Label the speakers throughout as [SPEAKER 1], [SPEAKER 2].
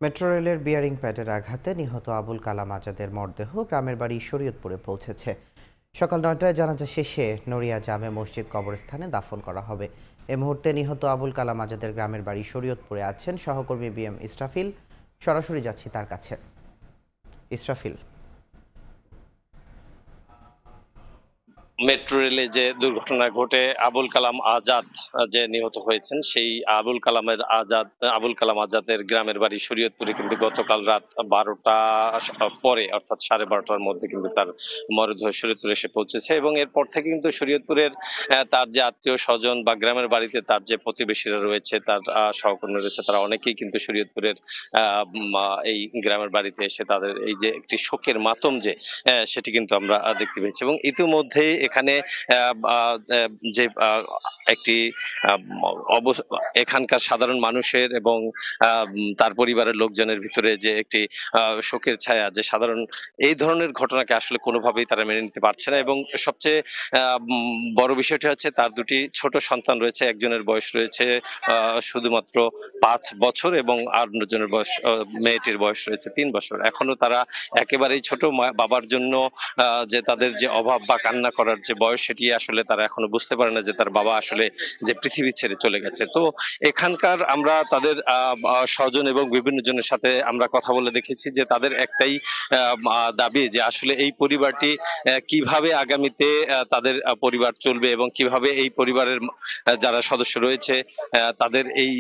[SPEAKER 1] Metro রেলের bearing প্যাডের আঘাতে নিহত আবুল কালাম আজাদের মরদেহ গ্রামের বাড়ি শরীয়তপুরে পৌঁছেছে। সকাল ৯টায় জানাজা শেষে নড়িয়া জামে মসজিদ কবরস্থানে দাফন করা হবে। এ মুহূর্তে নিহত আবুল কালাম আজাদের গ্রামের বাড়ি শরীয়তপুরে আছেন সহকর্মী বিএম ইসরাফিল। সরাসরি যাচ্ছি তার কাছে। ইসরাফিল,
[SPEAKER 2] মেট্রো রেলে যে দুর্ঘটনা ঘটে আবুল কালাম আজাদ যে নিহত হয়েছেন, সেই আবুল কালাম আজাদের গ্রামের বাড়ি শরীয়তপুরে কিন্তু গতকাল রাত ১২টা পরে অর্থাৎ ১২:৩০টার মধ্যে কিন্তু তার মরদেহ শরীয়তপুরে এসে পৌঁছেছে এবং এরপর থেকে কিন্তু শরীয়তপুরের তার যে আত্মীয় স্বজন বা গ্রামের বাড়িতে তার যে প্রতিবেশীরা রয়েছে, তার সহকর্মী রয়েছে, তারা অনেকেই কিন্তু শরীয়তপুরের এই গ্রামের বাড়িতে এসে তাদের এই যে একটি শোকের মাতম যে সেটি কিন্তু আমরা দেখতে পেয়েছি। এবং ইতিমধ্যেই এখানে যে একটি এখানকার সাধারণ মানুষের এবং তার পরিবারের লোকজনের ভিতরে যে একটি শোকের ছায়া, যে সাধারণ এই ধরনের ঘটনাকে আসলে কোনোভাবেই তারা মেনে নিতে পারছে না। এবং সবচেয়ে বড় বিষয়টি হচ্ছে তার দুটি ছোট সন্তান রয়েছে, একজনের বয়স রয়েছে শুধুমাত্র ৫ বছর এবং আরেকজনের বয়স, মেয়েটির বয়স রয়েছে ৩ বছর। এখনো তারা একেবারেই ছোট, বাবার জন্য যে তাদের যে অভাব বা কান্না করার যে বয়স, সেটি আসলে তারা এখনো বুঝতে পারে না যে তার বাবা আসলে যে পৃথিবী ছেড়ে চলে গেছে। তো এখানকার আমরা তাদের স্বজন এবং বিভিন্ন জনের সাথে আমরা কথা বলে দেখেছি যে তাদের একটাই দাবি যে আসলে এই পরিবারটি কিভাবে আগামীতে তাদের পরিবার চলবে এবং কিভাবে এই পরিবারের যারা সদস্য রয়েছে তাদের এই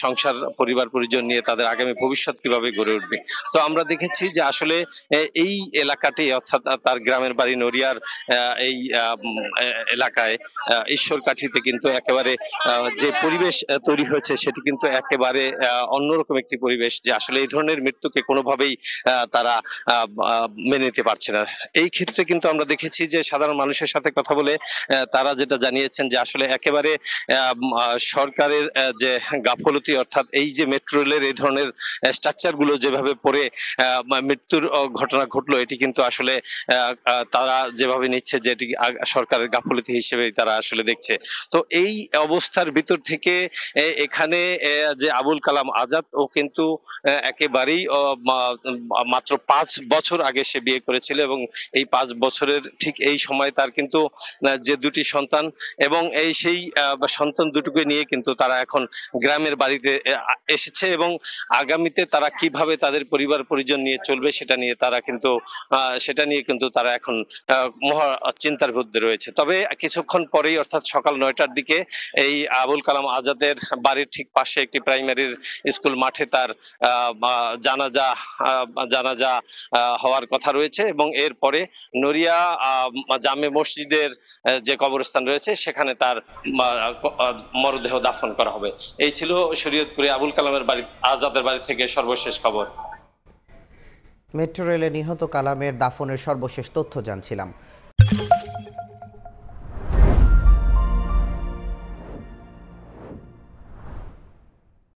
[SPEAKER 2] সংসার পরিবার পরিজন নিয়ে তাদের আগামী ভবিষ্যৎ কিভাবে গড়ে উঠবে। তো আমরা দেখেছি যে আসলে এই এলাকাটি অর্থাৎ তার গ্রামের বাড়ি নড়িয়ার এই এলাকায় ঈশ্বরকাঠিতে কিন্তু একেবারে যে পরিবেশ তৈরি হয়েছে সেটি কিন্তু একেবারে অন্যরকম একটি পরিবেশ, যে আসলে এই ধরনের মৃত্যুকে কোনোভাবেই তারা মেনে নিতে পারছে না। এই ক্ষেত্রে কিন্তু আমরা দেখেছি যে সাধারণ মানুষের সাথে কথা বলে তারা যেটা জানিয়েছেন যে আসলে একেবারে সরকারের যে গাফলতি, অর্থাৎ এই যে মেট্রো রেলের এই ধরনের স্ট্রাকচার গুলো যেভাবে পড়ে মৃত্যুর ঘটনা ঘটলো, এটি কিন্তু আসলে তারা যেভাবে নিচ্ছে যে এটি সরকারের গাফলতি হিসেবে তারা আসলে দেখছে। তো এই অবস্থার ভিতর থেকে এখানে যে আবুল কালাম আজাদ, ও কিন্তু একেবারেই মাত্র ৫ বছর আগে সে বিয়ে করেছিল এবং এই ৫ বছরের ঠিক এই সময় তার কিন্তু যে দুটি সন্তান এবং এই সেই সন্তান দুটোকে নিয়ে কিন্তু তারা এখন গ্রামের বাড়িতে এসেছে এবং আগামীতে তারা কিভাবে তাদের পরিবার পরিজন নিয়ে চলবে সেটা নিয়ে কিন্তু তারা এখন মহা চিন্তার মধ্যে রয়েছে। তবে কিছুক্ষণ পরেই অর্থাৎ সকাল ৯টার দিকে এই আবুল কালাম আজাদের বাড়ির ঠিক পাশে একটি প্রাইমারির স্কুল মাঠে তার জানাজা হওয়ার কথা রয়েছে এবং এরপরে নড়িয়া জামে মসজিদের যে কবরস্থান রয়েছে সেখানে তার মরদেহ দাফন করা হবে। এই ছিল শরীয়তপুরে আবুল কালামের আজাদের বাড়ি থেকে সর্বশেষ খবর।
[SPEAKER 1] মেট্রো রেলে নিহত কালামের দাফনের সর্বশেষ তথ্য জানছিলাম।